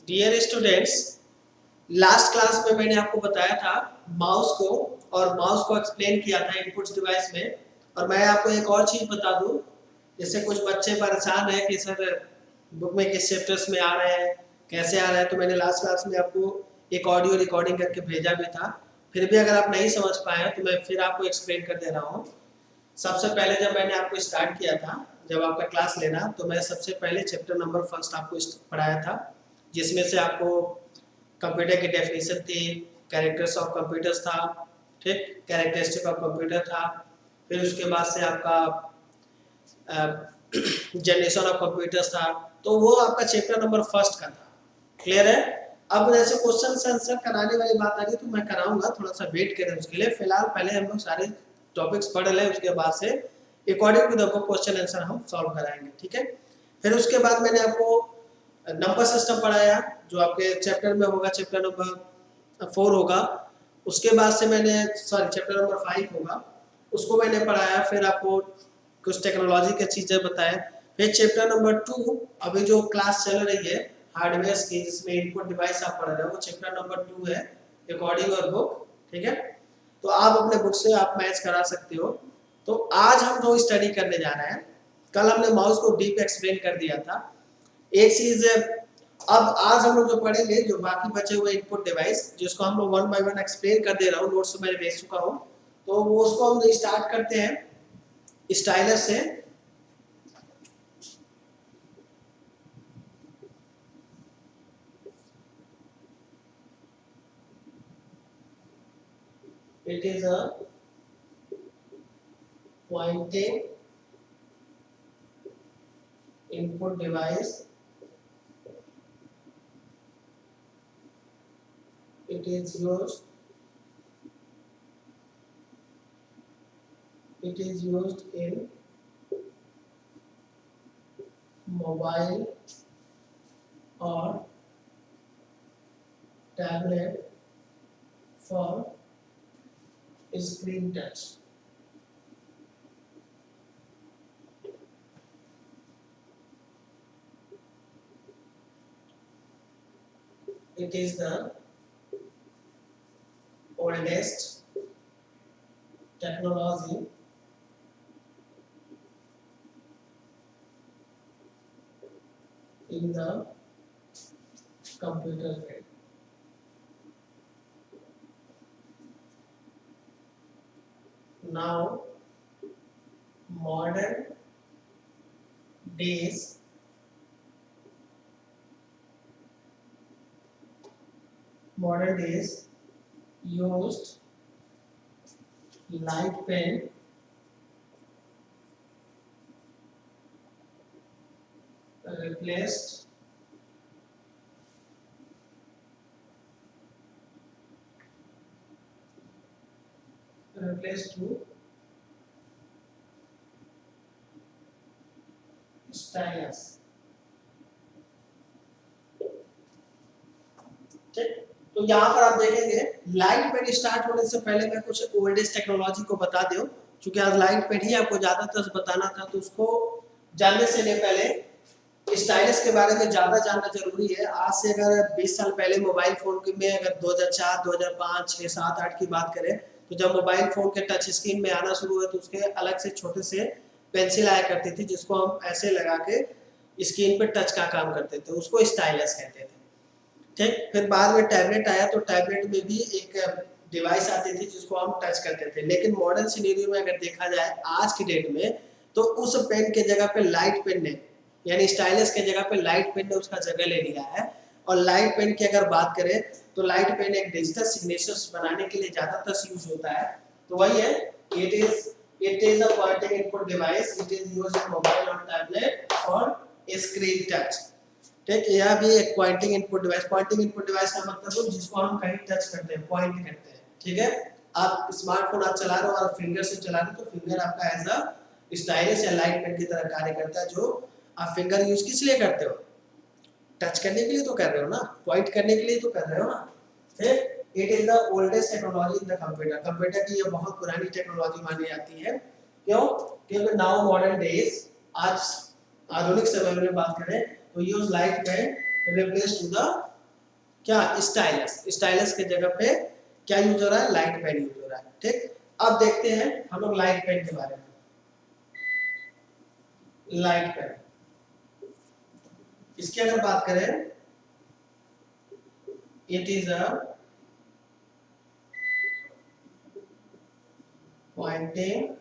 Dear students, last class में मैंने आपको बताया था माउस को, और माउस को एक्सप्लेन किया था इनपुट डिवाइस में। और मैं आपको एक और चीज बता दूं, जैसे कुछ बच्चे परेशान हैं कि सर बुक में किस चैप्टर्स में आ रहे हैं, कैसे आ रहे हैं। तो मैंने लास्ट क्लास में आपको एक ऑडियो रिकॉर्डिंग करके भेजा भी था। फिर भी अगर आप नहीं समझ पाए तो मैं फिर आपको एक्सप्लेन कर दे रहा हूँ। सबसे पहले जब मैंने आपको स्टार्ट किया था, जब आपका क्लास लेना, तो मैं सबसे पहले चैप्टर नंबर फर्स्ट आपको पढ़ाया था, जिसमें से आपको कंप्यूटर की डेफिनेशन थी, कैरेक्टर्स ऑफ कंप्यूटर्स था, ठीक, कैरेक्टरिस्टिक ऑफ कंप्यूटर था। फिर उसके बाद से आपका जनरेशन ऑफ कंप्यूटर्स था। तो वो आपका चैप्टर नंबर फर्स्ट का था। क्लियर है? अब जैसे क्वेश्चन आंसर कराने वाली बात आ रही तो मैं कराऊंगा, थोड़ा सा वेट करें उसके लिए। फिलहाल पहले हम लोग सारे टॉपिक्स पढ़ लें, उसके बाद से according to the book question answer हम सॉल्व कराएंगे, ठीक है। फिर उसके बाद मैंने आपको नंबर सिस्टम पढ़ाया, जो आपके चैप्टर में होगा, चैप्टर नंबर 4 होगा। उसके बाद से मैंने चैप्टर नंबर 5 होगा, उसको मैंने पढ़ाया। फिर आपको कुछ टेक्नोलॉजी की चीज़ें बताएं। फिर चैप्टर नंबर 2, अभी जो क्लास चल रही है हार्डवेयर की, जिसमें इनपुट डिवाइस आप पढ़ रहे हो, वो चैप्टर नंबर 2 है, अकॉर्डिंग और बुक, ठीक है। तो आप अपने बुक से आप मैच करा सकते हो। तो आज हम जो स्टडी करने जा रहे हैं, कल हमने माउस को डीप एक्सप्लेन कर दिया था। एक चीज अब आज हम लोग जो पढ़ेंगे, जो बाकी बचे हुए इनपुट डिवाइस, जिसको हम लोग 1 बाय 1 एक्सप्लेन कर दे रहा हूँ, नोट्स में भेज चुका हूँ। तो वो उसको हम स्टार्ट करते हैं स्टाइलस से। It is a pointing input device. It is used in mobile or tablet for screen touch. It is the oldest technology in the computer field. Now, modern days used light pen replaced to stylus. ठीक, तो यहाँ पर आप देखेंगे light pain start होने से पहले मैं कुछ ओल्डेस्ट टेक्नोलॉजी को बता दूं, क्योंकि आज लाइट पेन ही आपको ज्यादातर बताना था। तो उसको जानने से पहले स्टाइलस के बारे में ज्यादा जानना जरूरी है। आज से अगर 20 साल पहले मोबाइल फोन में अगर 2004, 2005, 6, 7, 8 की बात करें, तो जब मोबाइल फोन के टच स्क्रीन में आना शुरू हुआ तो उसके अलग से छोटे से पेंसिल आया करती थी, जिसको हम ऐसे लगा के स्क्रीन पे टच का काम करते थे, उसको स्टाइलस कहते थे। ठीक, फिर बाद में टैबलेट आया, तो टैबलेट में भी एक डिवाइस आती थी जिसको हम टच करते थे। लेकिन मॉडर्न सिनेरियो में अगर देखा जाए आज की डेट में, तो उस पेन के जगह पे लाइट पेन ने, यानी स्टाइलस के जगह पे लाइट पेन ने उसका जगह ले लिया है। और लाइट पेन की अगर बात करें तो लाइट पेन एक डिजिटल सिग्नेचर्स बनाने के लिए ज्यादातर यूज होता है। तो वही है, it is a pointing input device, it is used in mobile और टैबलेट फॉर स्क्रीन टच। ठीक, यह भी एक pointing input device. Pointing input device का मतलब है जिसको हम कहीं टच करते हैं, पॉइंट करते हैं। ठीक है, आप स्मार्टफोन आप चला रहे हो और फिंगर से चला रहे हो, तो फिंगर आपका एज अ स्टाइलस या लाइट पेन की तरह कार्य करता है। जो आप फिंगर यूज किस लिए करते हो? टच करने के लिए तो कर रहे हो ना, पॉइंट करने के लिए तो कर रहे हो ना। फिर it is the oldest technology in the computer. Computer की ये बहुत पुरानी टेक्नोलॉजी मानी जाती है। क्यों? क्योंकि नाउ मॉडर्न डेज, आज आधुनिक समय में बात करें तो use light pen replace to the क्या, स्टाइलस। स्टाइलस के जगह पे क्या यूज हो रहा है, लाइट पेन यूज हो रहा है। ठीक, अब देखते हैं हम लोग लाइट पेन के बारे में। लाइट पेन, इसकी अगर बात करें, it is a pointing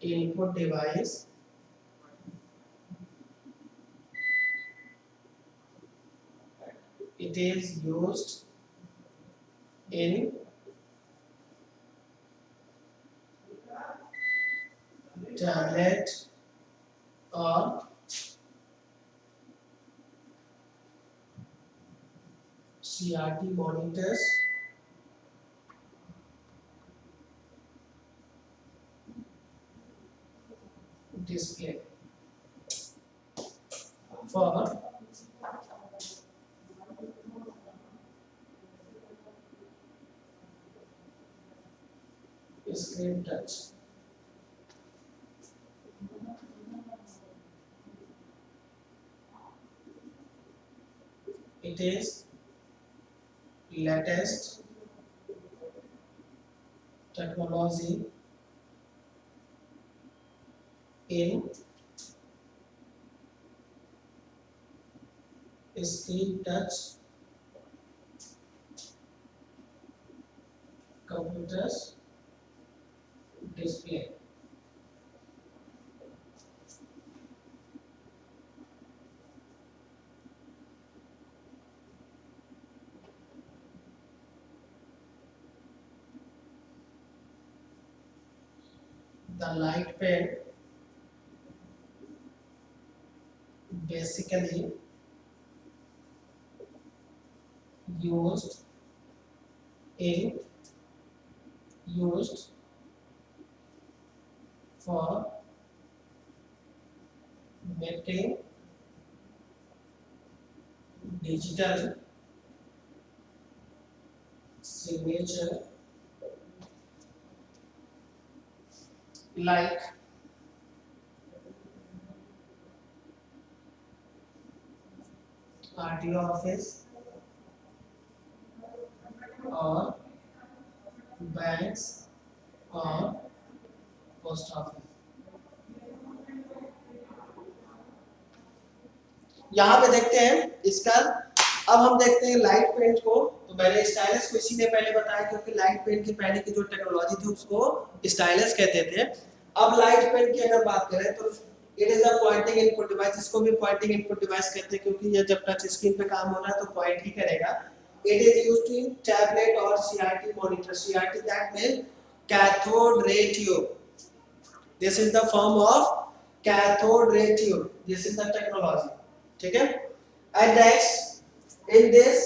input device it is used in tablet or CRT monitors display for screen touch. It is latest technology in screen touch computers display. The light pen basically used in used for making digital signature like RTO office or banks or post office. यहाँ पे देखते हैं इसका, अब हम देखते हैं light paint को। तो मैंने स्टाइलस को इसी ने पहले बताया क्योंकि लाइट पेंट की पहले की जो टेक्नोलॉजी थी उसको स्टाइलस कहते थे। अब लाइट पेंट की अगर बात करें तो it is a pointing input device, इसको भी पॉइंटिंग इनपुट डिवाइस कहते हैं क्योंकि ये जब टच स्क्रीन पे काम हो रहा है तो पॉइंट ही करेगा। It is used in tablet और CRT monitor. CRT that means cathode ray tube, this is the form of cathode ray tube, this is the technology. ठीक है, and next in this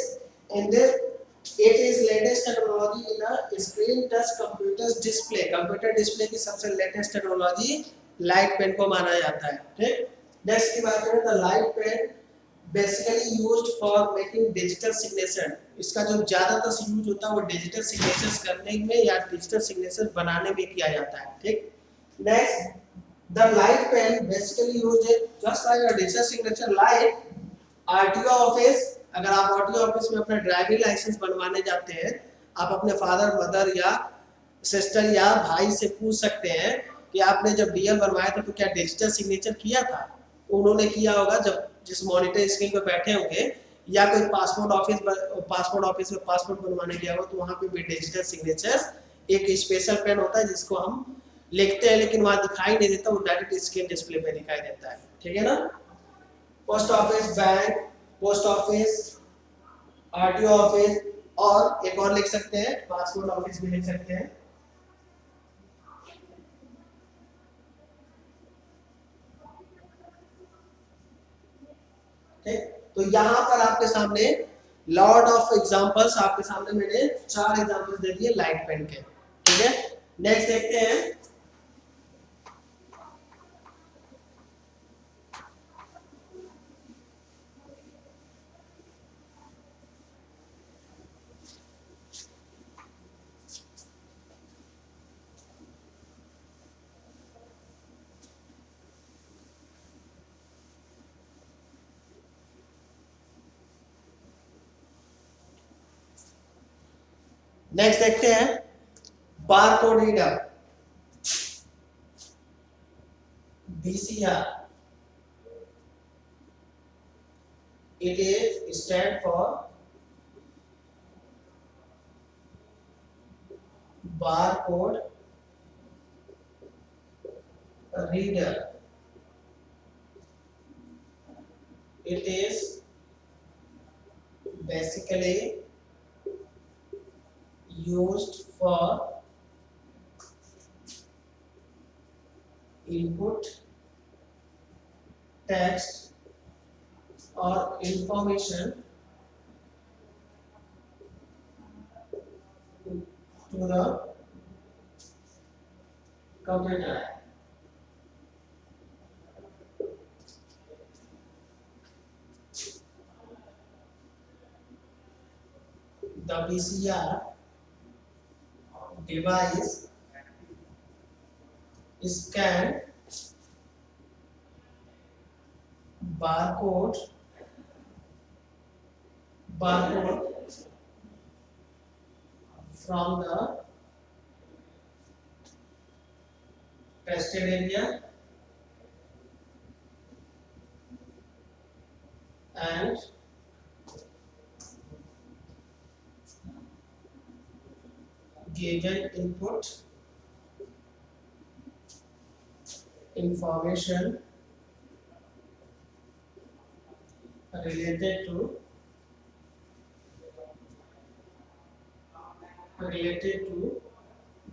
it is latest technology in a screen touch computers display। Computer display की सबसे latest technology light pen को माना जाता है। ठीक, next की बात करें तो light pen basically used for making digital signature. इसका जो ज्यादातर यूज होता है वो डिजिटल सिग्नेचर्स करने में या डिजिटल सिग्नेचर बनाने में किया जाता है। ठीक, next the light pen basically used it just like a digital signature like RTO office. अगर आप आरटीओ ऑफिस में अपना ड्राइविंग लाइसेंस बनवाने जाते हैं, आप अपने फादर मदर या सिस्टर या भाई से पूछ सकते हैं कि आपने जब डीएल बनवाया था तो क्या डिजिटल सिग्नेचर किया था। उन्होंने किया होगा जब जिस मॉनिटर स्क्रीन पे बैठे होंगे, या कोई पासपोर्ट ऑफिस में पासपोर्ट बनवाने गया हो तो वहां पे भी डिजिटल सिग्नेचर, एक स्पेशल पेन होता है जिसको हम लिखते हैं लेकिन वहां दिखाई नहीं देता, वो डायरेक्ट स्क्रीन डिस्प्ले पे दिखाई देता है। ठीक है ना, post office, bank, post office, RTO office, और एक और लिख सकते हैं पासपोर्ट ऑफिस भी लिख सकते हैं। ठीक, तो यहाँ पर आपके सामने लॉट ऑफ एग्जांपल्स, आपके सामने मैंने 4 एग्जांपल्स दे दिए लाइट पेन के। ठीक है, नेक्स्ट देखते हैं। नेक्स्ट देखते हैं bar code reader BCR. It is stand for barcode reader. It is basically used for input text or information to the computer. The BCR device scan barcode from the tested area and given input information related to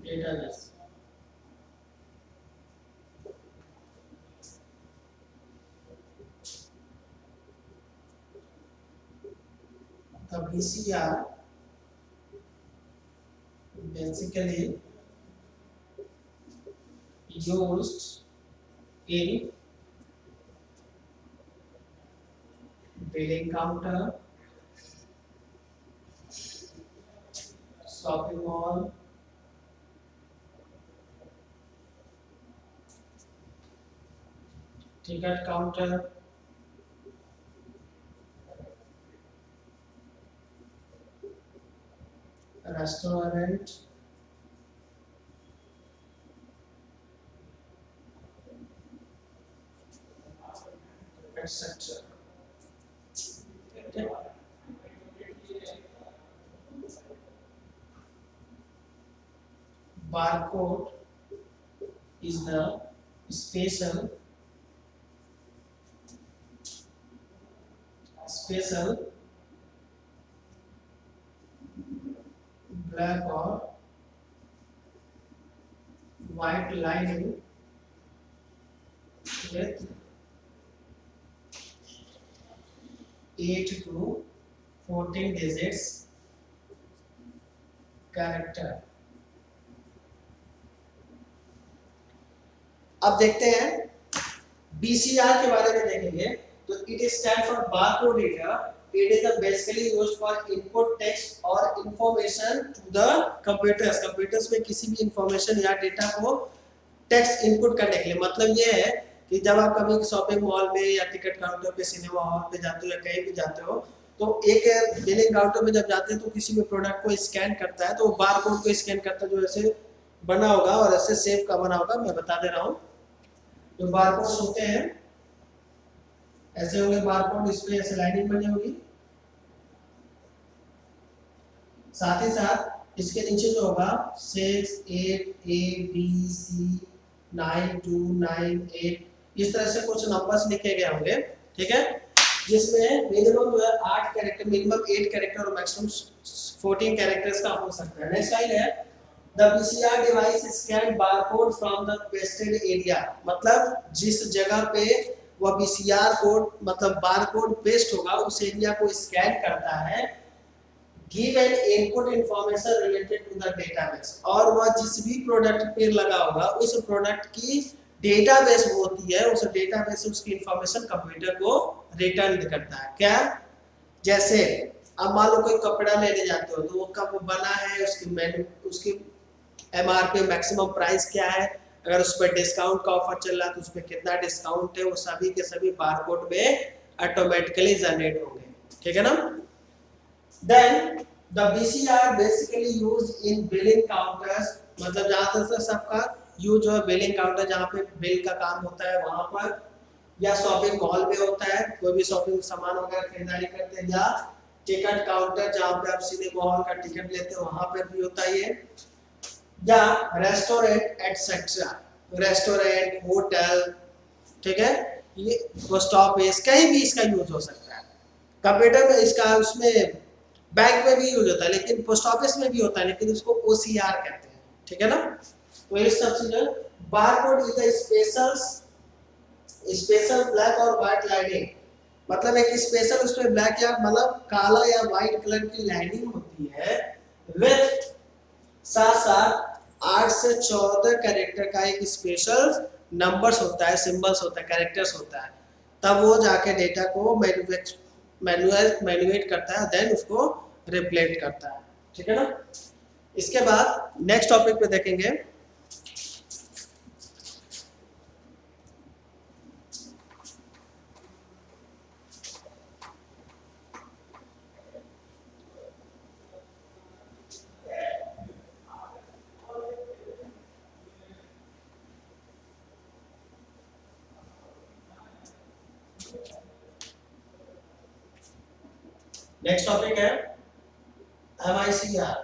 database. The BCR basically used in billing counter, shopping mall, ticket counter, restaurant, etc. Okay. Barcode is the special black or white lining with 8 to 14 digits character. अब देखते हैं BCR के बारे में देखेंगे तो it stand for barcode reader. It is basically used for input text or information to the computers. Computers में किसी भी information या data को text input करने के लिए. मतलब ये है कि जब आप कभी शॉपिंग मॉल में या टिकट काउंटर पे सिनेमा हॉल पे जाते हो या कहीं भी जाते हो तो एक बिलिंग काउंटर में जब जाते हैं तो किसी भी प्रोडक्ट को स्कैन करता है तो बार कोड को स्कैन करता है जो ऐसे बना होगा और ऐसे शेप का बना होगा. मैं बता दे रहा हूँ जो बार कोड होते हैं ऐसे होंगे. बार कोड इसमें ऐसे लाइनिंग बनी होगी. साथ ही साथ इसके नीचे जो होगा 6 8 A B C 9 2 9 8 इस तरह से कुछ नंबर्स लिखे गए होंगे. ठीक है जिसमें मिनिमम जो है 8 कैरेक्टर मिनिमम 8 कैरेक्टर और मैक्सिमम 14 कैरेक्टर्स का हो सकता है. नेक्स्ट लाइन है the BCR device scan barcode from the pasted area. मतलब जिस जगह पे वह BCR कोड मतलब बारकोड पेस्ट होगा उस एरिया को स्कैन करता है. Give an input information related to the database. और वह जिस भी प्रोडक्ट पे लगा होगा उस प्रोडक्ट की डेटाबेस होती है उस डेटाबेस से उसकी इंफॉर्मेशन कंप्यूटर को रिटर्न करता है. क्या जैसे अब मान लो कोई कपड़ा लेने जाते हो तो वो कब बना है उसकी MRP मैक्सिमम प्राइस क्या है अगर उस पर डिस्काउंट का ऑफर चल रहा है तो उस पर कितना डिस्काउंट है वो सभी के सभी बारकोड में ऑटोमेटिकली जनरेट होंगे. ठीक है ना. Then the BCR basically use in billing counters, मतलब ज्यादातर सबका यूज जो है बिलिंग काउंटर, जहाँ पे बिल का काम होता है वहां पर, या शॉपिंग मॉल में होता है, कोई भी शॉपिंग सामान वगैरह खरीदारी करते हैं, या टिकट काउंटर जहाँ पे आप सिनेमा हॉल का टिकट लेते हैं वहां पर भी होता है ये, या रेस्टोरेंट एटसेट्रा, रेस्टोरेंट, होटल, ठीक है, ये पोस्ट ऑफिस, कहीं भी इसका यूज हो सकता है। कंप्यूटर में इसका, उसमें बैंक में भी यूज होता है, लेकिन पोस्ट ऑफिस में भी होता है, लेकिन उसको OCR कहते हैं, ठीक है ना। तो ये सब चीजें, barcode is a special black और व्हाइट लाइनिंग, मतलब एक स्पेशल उसमें ब्लैक या मतलब काला या व्हाइट कलर की लाइनिंग होती है, विथ साथ साथ 8 से 14 कैरेक्टर का एक स्पेशल नंबर्स होता है, सिंबल्स होता है, कैरेक्टर्स होता है, तब वो जाके डेटा को मैन्युएट करता है, देन उसको रिप्लेट करता है, ठीक है ना। इसके बाद नेक्स्ट टॉपिक पे देखेंगे, नेक्स्ट टॉपिक है MICR।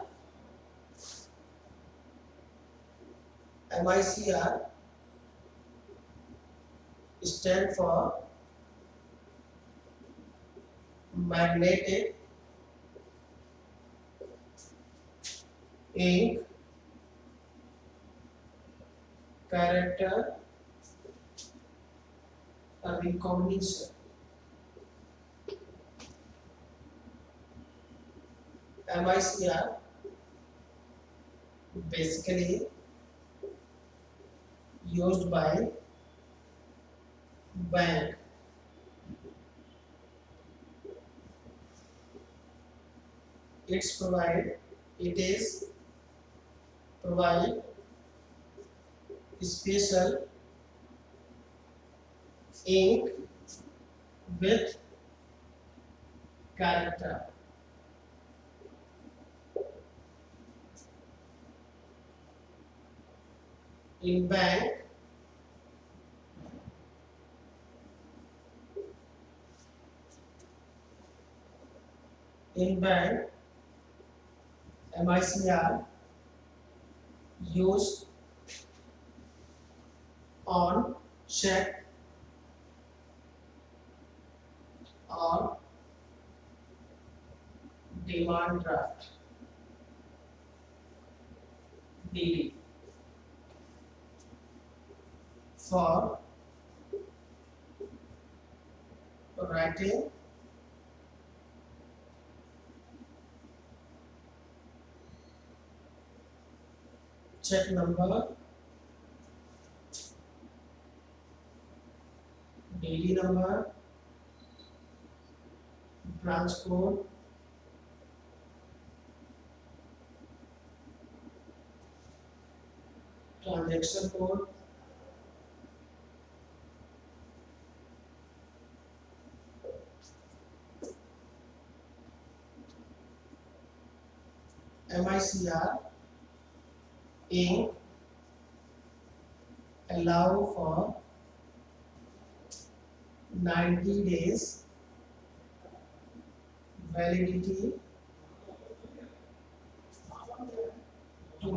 MICR stand for magnetic ink character recognition। MICR basically used by bank, it is provide special ink with character, in bank MICR used on check or demand draft, DD, for writing check number, DD number, branch code, transaction code, MICR ink allow for 90 days validity to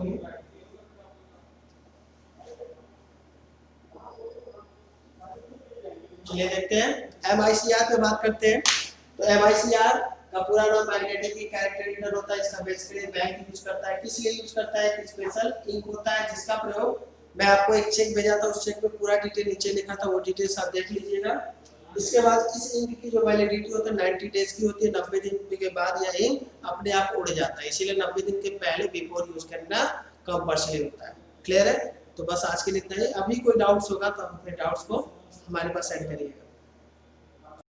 चलिए देखते हैं MICR पे बात करते हैं। तो MICR का पूरा नाम मैग्नेटिक कैरेक्टर रीडर होता है, इसका बेसिकली बैंक यूज करता है, किस लिए यूज करता है, एक स्पेशल इंक होता है जिसका प्रयोग, मैं आपको एक चेक भेजा था, उस चेक में पूरा डिटेल नीचे लिखा था, वो डिटेल्स आप देख लीजिएगा। इसके बाद इस इंक की जो वैलिडिटी होता है 90 डेज की होती है, 90 दिन के बाद यह इंक अपने आप उड़ जाता है, इसीलिए 90 दिन के पहले बिफोर यूज करना कंपल्सरी होता है। क्लियर है? तो बस आज के लिए इतना ही। अभी कोई डाउट्स होगा तो आप अपने डाउट्स को हमारे पास सेंड करिएगा।